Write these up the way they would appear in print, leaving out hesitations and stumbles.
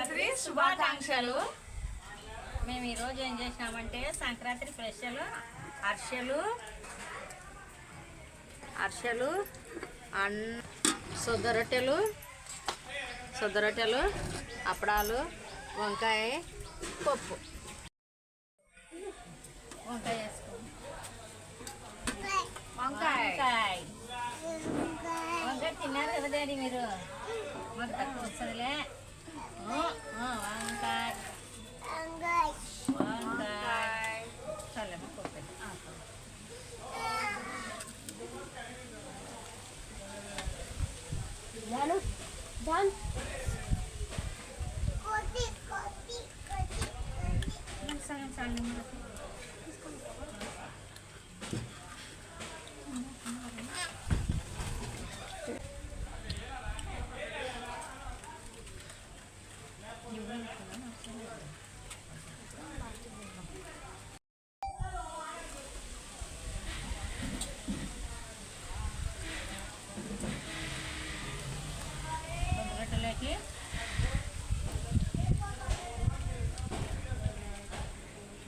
సంక్రాంతి శుభాకాంక్షలు. మేము ఈరోజు ఏం చేసినామంటే సంక్రాంతి స్పెషల్ అర్షలు సొద్దరొట్టెలు అప్పడాలు వంకాయ పప్పు. వంకాయ వేసుకోండి. వంకాయ తిన్నారు కదా డాడీ మీరు? మాకు తక్కువ వస్తుందిలే. వంకాయ చల్లమ్మ పప్పు. సగం చల్లమ్మ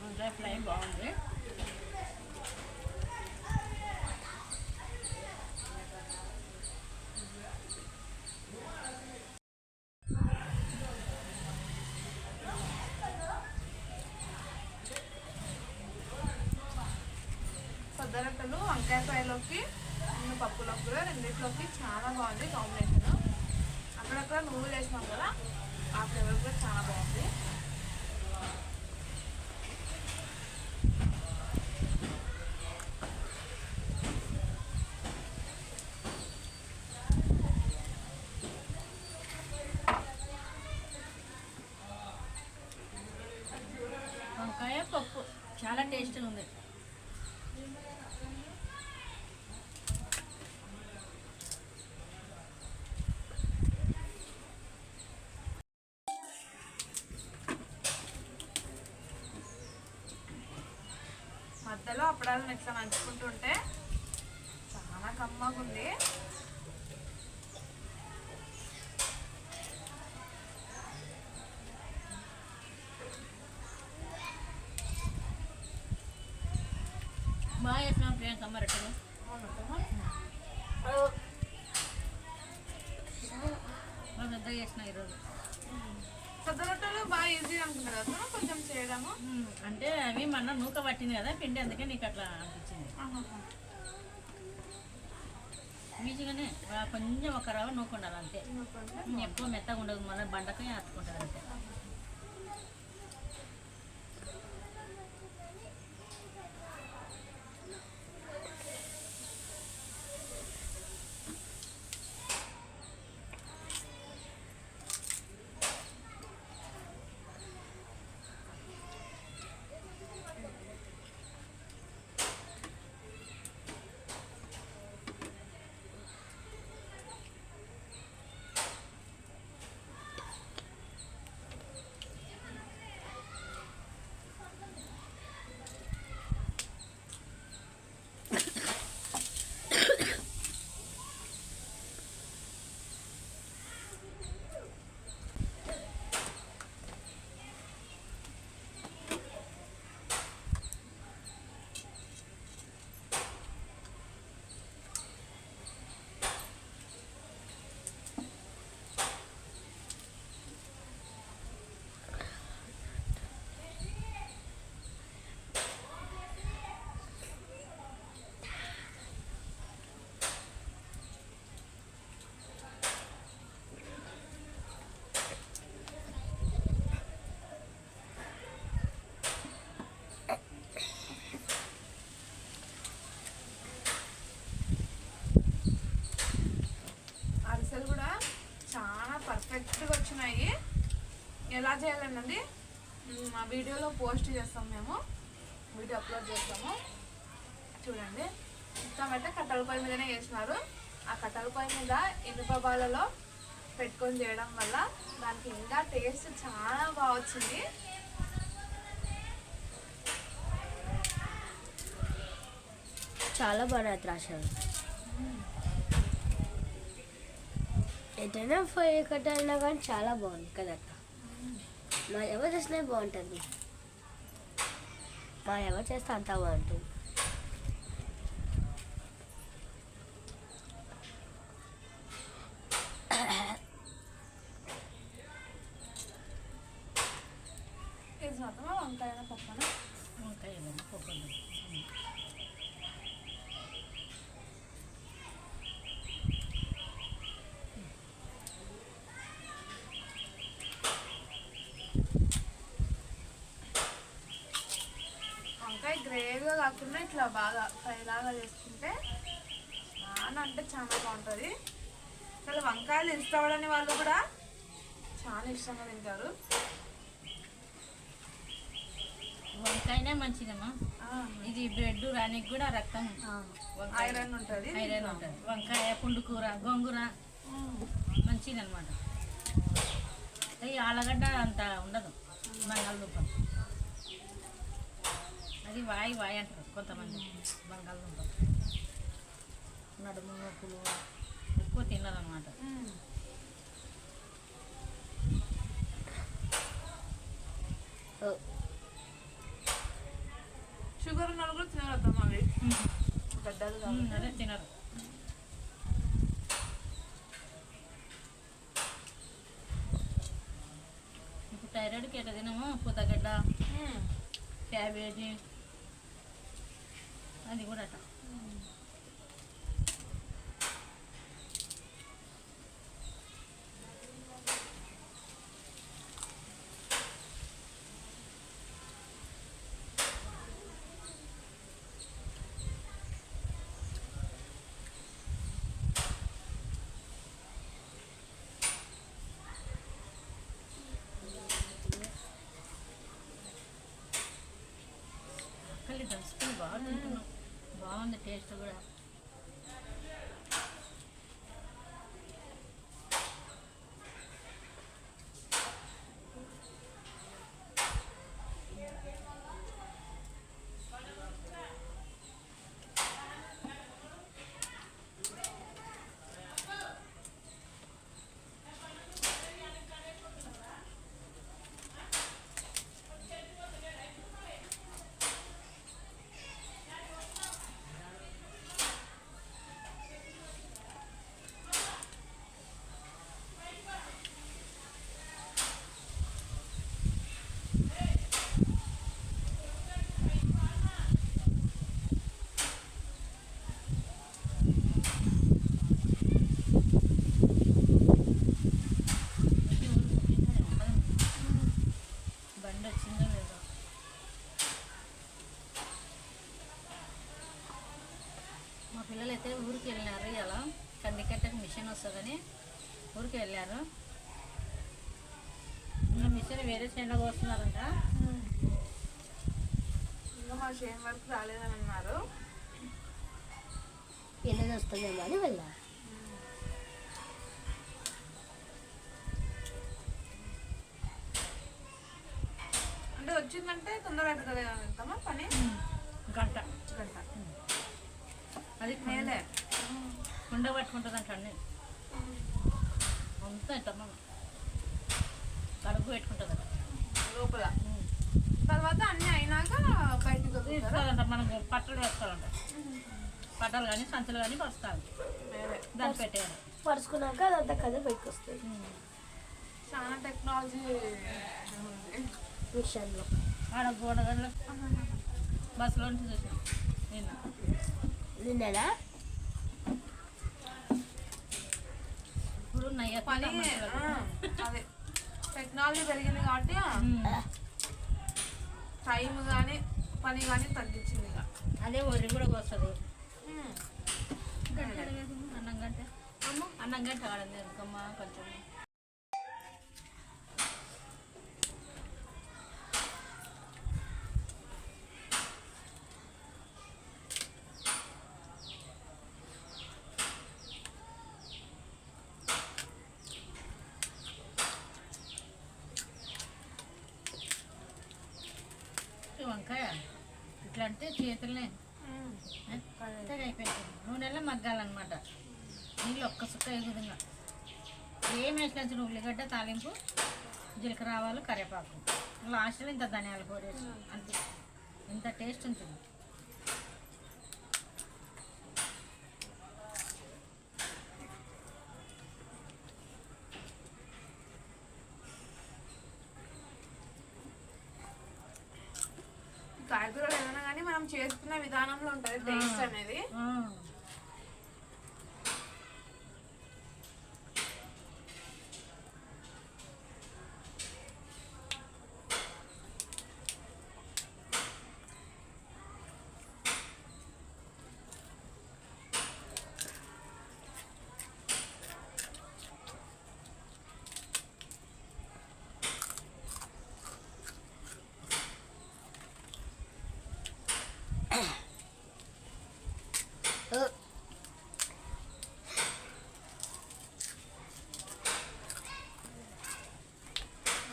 వంకాయ ఫ్రై బాగుంది. సొద్దరొట్టెలు వంకాయ ఫ్రైలోకి పప్పులోకి కూడా రెండింటిలోకి చాలా బాగుంది కాంబినేషన్. అక్కడక్కడ నువ్వులు వేసినాం కదా, ఆ ఫ్లేవర్ కూడా చాలా బాగుంది. వంకాయ పప్పు చాలా టేస్ట్గా ఉంది. మధ్యలో అప్పడాలను ఇట్లా నంచుకుంటుంటే చాలా కమ్మగా ఉంది. బాగా వేసినాం ప్రియాంకమ్మ రొట్టెలు. బాగా పెద్దగా చేసిన ఈరోజు. సొద్దరొట్టెలు బాగా ఈజీ అనుకుంటారు కదా కొంచెం చేయడము. అంటే అవి మన నూక పట్టింది కదా పిండి, అందుకే నీకు అట్లా అనిపించింది. ఈజీగానే కొంచెం ఒక రవ్వ నూక ఉండాలి అంతే. ఎక్కువ మెత్తగా ఉండదు, మళ్ళీ బండకే అతుకుంటుంది అంతే. పర్ఫెక్ట్గా వచ్చినాయి. ఎలా చేయాలన్నది మా వీడియోలో పోస్ట్ చేస్తాం, మేము వీడియో అప్లోడ్ చేస్తాము చూడండి. మొత్తం అయితే కట్టెల పొయ్యి మీదనే చేసినారు. ఆ కట్టెల పొయ్యి మీద ఇనుప బాలలో పెట్టుకొని చేయడం వల్ల దానికి ఇంకా టేస్ట్ చాలా బాగా వచ్చింది. చాలా బాగా రాశారు. ఎటైనా పోయి కట్టాలన్నా కానీ చాలా బాగుంది కదా. మా ఎవరు చేసినా బాగుంటుంది. మా ఎవరు చేస్తే అంతా బాగుంటుంది. ఇది మాత్రం వంకాయ పక్కన వంకాయ పప్పు. వంకాయ గ్రేవీగా కాకుండా ఇట్లా బాగా ఫ్రై లాగా చేసుకుంటే చాలా అంటే చాలా బాగుంటుంది. అసలు వంకాయలు ఇష్టపడని వాళ్ళు కూడా చాలా ఇష్టంగా తింటారు. వంకాయనే మంచిదమ్మా. ఇది బ్రెడ్ రానికి కూడా రక్తం ఐరన్ ఉంటుంది. ఐరన్ ఉంటుంది. వంకాయ, పుండుకూర, గోంగూర మంచిది అనమాట. ఈ ఆలగడ్డ అంత ఉండదు. బంగాళదుంప అది వాయి అంటారు కొంతమంది. బంగాళదుంప నడుము నొప్పులు ఎక్కువ తినాలన్నమాట. షుగర్ ఉన్న కూడా తినగలుగుతాం. అవి గడ్డలు అదే తినరు. ఇప్పుడు థైరాయిడ్కి ఎట్లా తినము, పూతగడ్డ, క్యాబేజీ అది కూడా అట్లా. దంచుకొని బాగా తింటున్నాం. బాగుంది టేస్ట్ కూడా. బండి వచ్చిందో లేదో. మా పిల్లలు అయితే ఊరికి వెళ్ళినారు. ఇలా కందికట్టకు మిషన్ వస్తుందని ఊరికి వెళ్ళారు. ఇంకా మిషన్ వేరే చేనులో వస్తున్నారంట. ఇంకా మా చేను వరకు రాలేదని అన్నారు. ఎన్నది వస్తుందేమో అని వెళ్ళా. అంటే వచ్చిందంటే తొందరగా అయిపోతుంది కదా పని. గంట గంట అది మేలే. కుండ పట్టుకుంటుంది అంట. అన్నీ అంతా ఇట్లా కడుపు పెట్టుకుంటుంది అట లోపల. తర్వాత అన్నీ అయినాక బయటకు వదులుతారా? తీసుకోవాలంట. మనకు పట్టలు వేసుకోవాలంట. పట్టలు కానీ సంచులు కానీ పరుస్తాను. మేలే. దాన్ని పెట్టేయాలి. పరుచుకున్నాక అదంతా కదా బయటకు వస్తుంది చాలా టెక్నాలజీ ఉంది మిషన్లో. ఆడ గోడగడ్ల బస్సులో నుంచి చూసాను నిన్న. నిన్ననా? ఇప్పుడు నయ్య పని అదే టెక్నాలజీ పెరిగింది కాబట్టి టైం కానీ పని కానీ తగ్గించింది. ఇక అదే ఒరి కూడా వస్తుంది. అన్నం గంట అన్నం గంట ఆడింది ఎందుకమ్మా కొంచెం. వంకాయ ఇట్లా అంటే చేతులనే మెత్తగా అయిపోయింది. నూనెలో మగ్గాలన్నమాట. నీళ్ళు ఒక్క సుక్క ఎగురుగా ఏం వేసుకోవచ్చు. ఉల్లిగడ్డ తాలింపు, జీలకర్ర ఆవాలు కరివేపాకు లాస్ట్లో ఇంత ధనియాల పొడి వేసి అంతే ఇంత టేస్ట్ ఉంటుంది. కాయగూరలు ఏదైనా కానీ మనం చేసుకునే విధానంలో ఉంటుంది టేస్ట్ అనేది.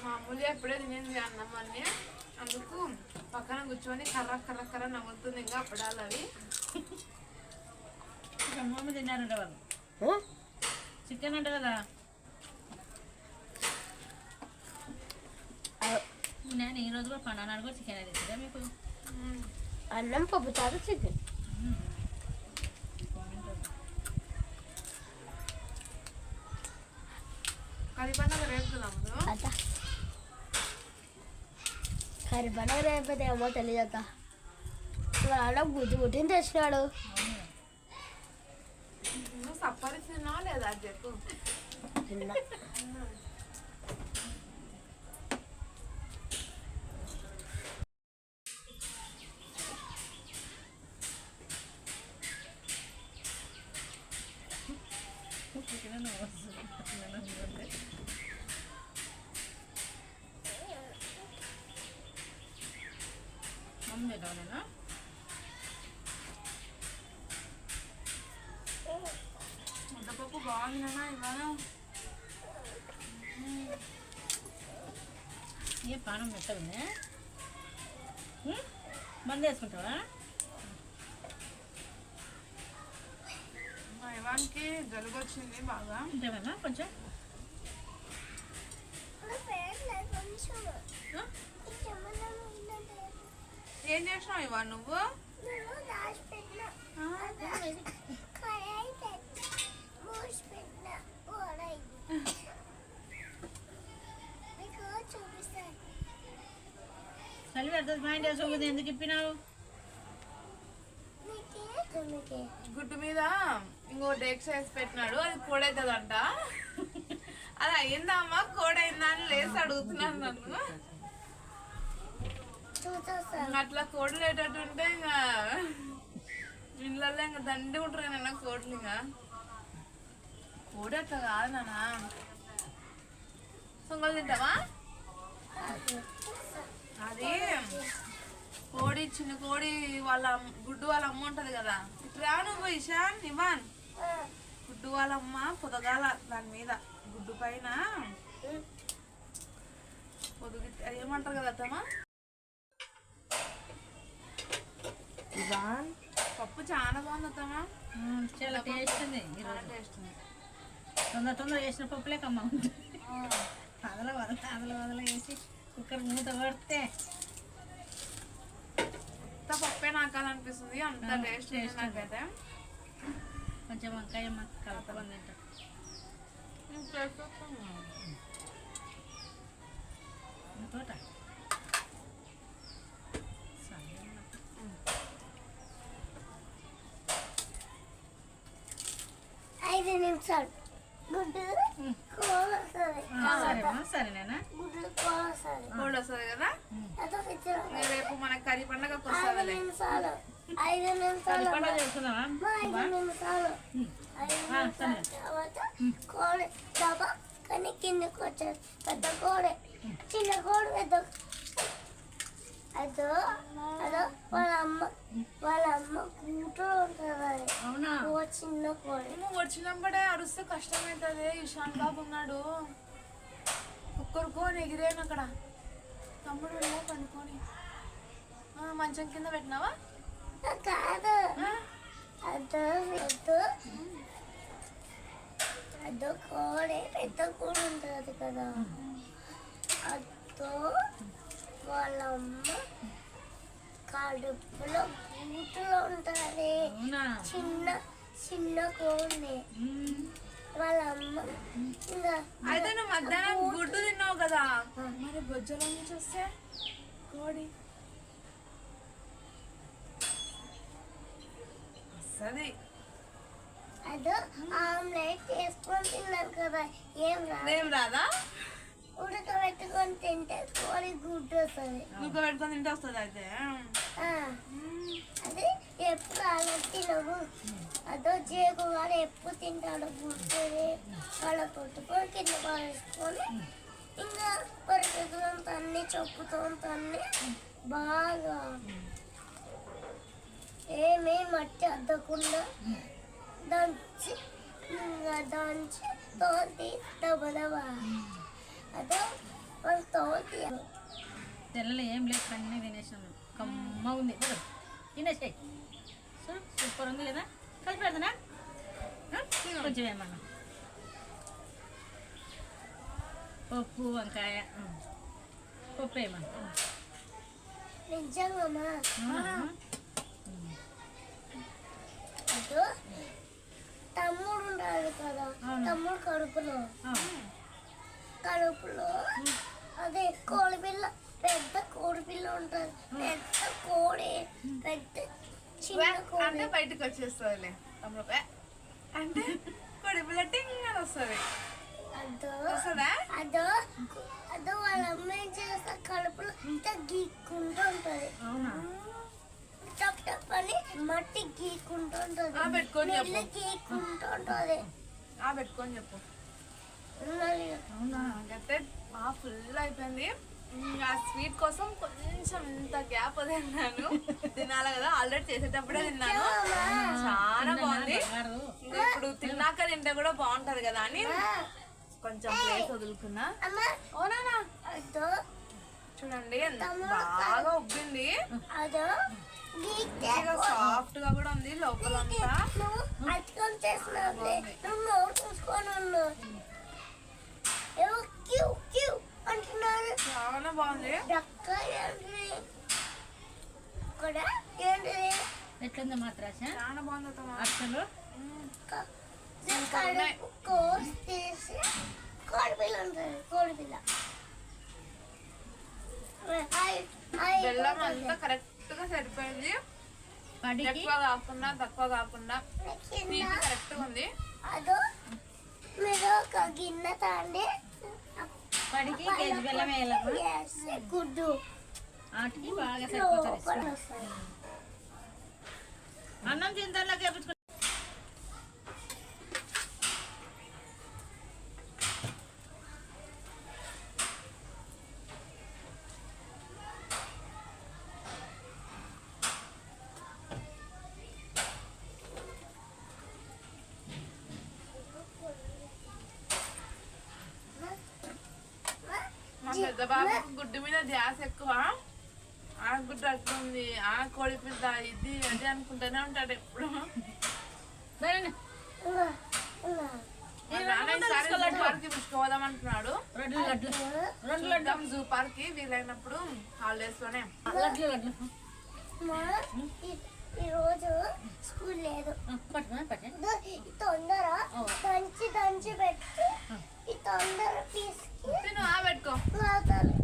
మామూలుగా ఎప్పుడే తినేది అన్నం అన్నీ, అందుకు పక్కన కూర్చొని కర్ర కర్ర కర్ర నవ్వుతుంది. ఇంకా అప్పడాలు అవి అమ్మమ్మ తిన్నారంట వాళ్ళు. చికెన్ అంట కదా. నేను ఈ రోజు కూడా పండుగ కూడా చికెన్ తెచ్చిందా మీకు? అన్నం పప్పు చారు చికెన్. కర్రీ పండుగ రేపుతున్నాము. అదా కర్రీ పండుగ రేపైతే ఏమో తెలియక వాళ్ళ గుడ్డు గుడ్డిని తెచ్చినాడు. నువ్వు సప్పరి తిన్నావా లేదా అది చెప్పు. తిన్నా. ముద్దపప్పు బాగుందన్నా ఇవాళ. ఏ పానం మెత్తగుందే. మంది వేసుకుంటావా? మా ఇవానికి జలుబు వచ్చింది బాగా. ఇంకేమన్నా కొంచెం ఏం చేసినావు ఇవాళ నువ్వు? చలి పెడుతుంది. మైండ్ వేసుకోదు. ఎందుకు ఇప్పినావు? గుడ్డు మీద ఇంకోటి ఎక్సైజ్ పెట్టినాడు, అది కోడైతుందంట. అది అయ్యిందా అమ్మా, కోడైందా అని లేసి అడుగుతున్నాను నన్ను. అట్లా కోడలు వేటట్టుంటే ఇంకా ఇళ్ళల్లో ఇంకా దండి ఉంటారు నాన్న కోడలు. ఇంకా కోడి అట్లా కాదు నాన్న. సొంగలు తింటావా? అది కోడి, చిన్న కోడి వాళ్ళ గుడ్డు వాళ్ళ అమ్మ ఉంటది కదా. ఇట్లా నువ్వు ఇషాన్ ఇవాన్, గుడ్డు వాళ్ళ అమ్మ పొదగాల దాని మీద గుడ్డు పైన పొదుగు ఏమంటారు కదా అత్తమ్మా. పప్పు చాలా బాగుంది అత్తమ్మా. చాలా టేస్ట్ ఉంది. చాలా టేస్ట్ ఉంది. తొందర తొందర వేసిన పప్పులే కమ్మ ఉంటుంది. వదల వేసి కుక్కర్ మూత పడితే అంత పప్పే నాకాలనిపిస్తుంది. అంత టేస్ట్ నాకైతే. కొంచెం వంకాయ కలుపుకొని తింటా. తోట 5 నిమిషాలు గుడ్డు కూర వస్తుంది. సరేనా? గుడ్డు కూర వస్తుంది. కోడి వస్తుంది కదా. అదో రేపు మనకి కర్రీ పండుగకు 5 వస్తుంది. నిమిషాలు 5 నిమిషాలు చేసుకుందామా? 5 నిమిషాలు 5 నిమిషాల తర్వాత కోడి డబ్బా కానీ కిందకి వచ్చేది. పెద్ద కోడి, చిన్న కోడి, పెద్ద అదో అదో వాళ్ళ అమ్మ కూతురు ఉంటుంది. అవునా? చిన్న కోడి. నువ్వు వచ్చినప్పుడే అరుస్తే కష్టమవుతుంది. ఇషాన్ బాబు ఉన్నాడు, ఒక్కరుకోని ఎగిరేను అక్కడ. తమ్ముడు వెళ్ళా పనుకొని మంచం కింద పెట్టినావా? కాదు, అదో అదో అదో కోడి, పెద్ద కోడి ఉంటుంది కదా. అదో వాళ్ళ అమ్మ కడుపులో బూతులు ఉంటుంది. అవునా? చిన్న చిన్న కోడి వాళ్ళ అమ్మ ఇంకా అయితే నువ్వు మధ్యాహ్నం గుడ్డు తిన్నావు కదా, మరి బొజ్జలో నుంచి వస్తే కోడి వస్తుంది. అదో ఆమ్లెట్ వేసుకొని తిన్నారు కదా, ఏం రాదా? ఉడకబెట్టుకొని తింటే కోడి గుడ్డు వస్తుంది. నువ్వు పెట్టుకొని తింటే వస్తుంది. అయితే అది ఎప్పుడు అలా తినవు. అదో జేగు వాడు ఎప్పుడు తింటాడు గుడ్డుని వాళ్ళ కొట్టుకొని కింద పడేసుకొని ఇంకా పరిగెత్తుతో తన్ని చెప్పుతో తన్ని బాగా ఏమీ మట్టి అద్దకుండా దంచి ఇంకా దంచి తోటి దబదబా అదో వాళ్ళు తోటి తెల్లలు ఏం లేదు, అన్నీ తినేసాను. కమ్మ ఉంది, తినేసాయి. సూపర్ ఉంది కదా. కలిపి పెడతానా కొంచెం ఏమన్నా పప్పు వంకాయ పప్పు ఏమన్నా నిజంగా అదో తమ్ముడు ఉంటాడు కదా, తమ్ముడు కడుపులో అదే కోడి పిల్ల, పెద్ద కోడి పిల్ల ఉంటుంది. పెద్ద కోడి, పెద్ద చిన్న కోడి అంటే బయటకు వచ్చేస్తుంది తమ్ముడు అంటే కోడి పిల్ల టింగ్ అని వస్తుంది. అదో వస్తుందా? అదో అదో వాళ్ళ అమ్మ ఏం చేస్తా కడుపులో ఇంత గీక్కుంటూ ఉంటుంది. టప్ టప్ అని మట్టి గీక్కుంటూ ఉంటుంది, పెట్టుకొని నీళ్ళు గీక్కుంటూ ఉంటుంది. పెట్టుకొని చెప్పు. ఉన్నది. అయితే ఫుల్ అయిపోయింది. ఆ స్వీట్ కోసం కొంచెం ఇంత గ్యాప్ తిన్నాను. తినాలి కదా, ఆల్రెడీ చేసేటప్పుడే తిన్నాను. చాలా బాగుంది. ఇంకా ఇప్పుడు తిన్నాక తింటే కూడా బాగుంటది కదా అని కొంచెం ప్లేస్ వదులుకున్నా. ఓనా అదో చూడండి ఎంత బాగా ఉబ్బింది. అదో గీక్తే సాఫ్ట్ గా కూడా ఉంది లోపల అంతా. నువ్వు అర్థం చేసినావులే, నువ్వు నోరు చూసుకొని ఉన్నావు. ఏవో క్యూ క్యూ అంటున్నారు. చాలా బాగుంది. డక్క ఏంటి కూడా ఏంటిది ఎట్లుంది మాత్రాశ? చాలా బాగుంది అత్తమ్మ. అసలు కడుపు కోసి తీసి కోడిపిల్ల ఉంటుంది. కోడిపిల్ల బెల్లం అంతా కరెక్ట్ గా సరిపోయింది. పడికి ఎక్కువ కాకుండా తక్కువ కాకుండా తీపి కరెక్ట్ గా ఉంది. అదో మీరు ఒక గిన్నె తాండి పడికి కేజీ బెల్లం వేయాలమ్మా. గుడ్డు వాటికి బాగా లోపల సరిపోతుంది. వస్తుంది. అన్నం తింటారులోకి వేపించుకో. మా పెద్ద బాబు గుడ్డు మీద ధ్యాస ఎక్కువ. ఆ గుడ్డు అట్లుంది, ఆ కోడి పిల్ల ఇది అది అనుకుంటూనే ఉంటాడు ఎప్పుడు. మా నాన్న ఈసారి జూ పార్క్ తీసుకుపోదాం అంటున్నాడు. జూ పార్క్ కి వీలైనప్పుడు హాలిడేస్ లోనే. ఈ రోజు స్కూల్ లేదు. తొందర దంచి పెట్టి ఈ తొందర తిను పెట్టుకో.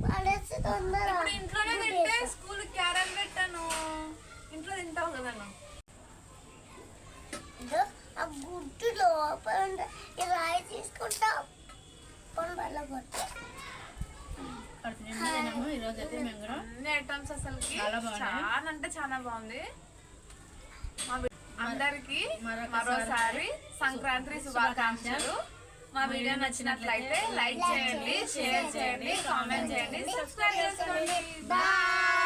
పడేసి తొందర ఇప్పుడు ఇంట్లోనే తింటే స్కూల్ క్యారెట్ పెట్టాను. ఇంట్లో తింటావు కదా నువ్వు. ఆ గుడ్డు లోపల రాయి తీసుకుంటా పళ్ళ కొట్టి ఈరోజు అయితే మేము కూడా అన్ని ఐటమ్స్ అసలుకి చాలా బాగున్నాయి. చాలా అంటే చాలా బాగుంది. అందరికి మరొకసారి మరోసారి సంక్రాంతి శుభాకాంక్షలు. మా వీడియో నచ్చినట్లయితే లైక్ చేయండి, షేర్ చేయండి, కామెంట్ చేయండి, సబ్స్క్రైబ్ చేసుకోండి. బాయ్.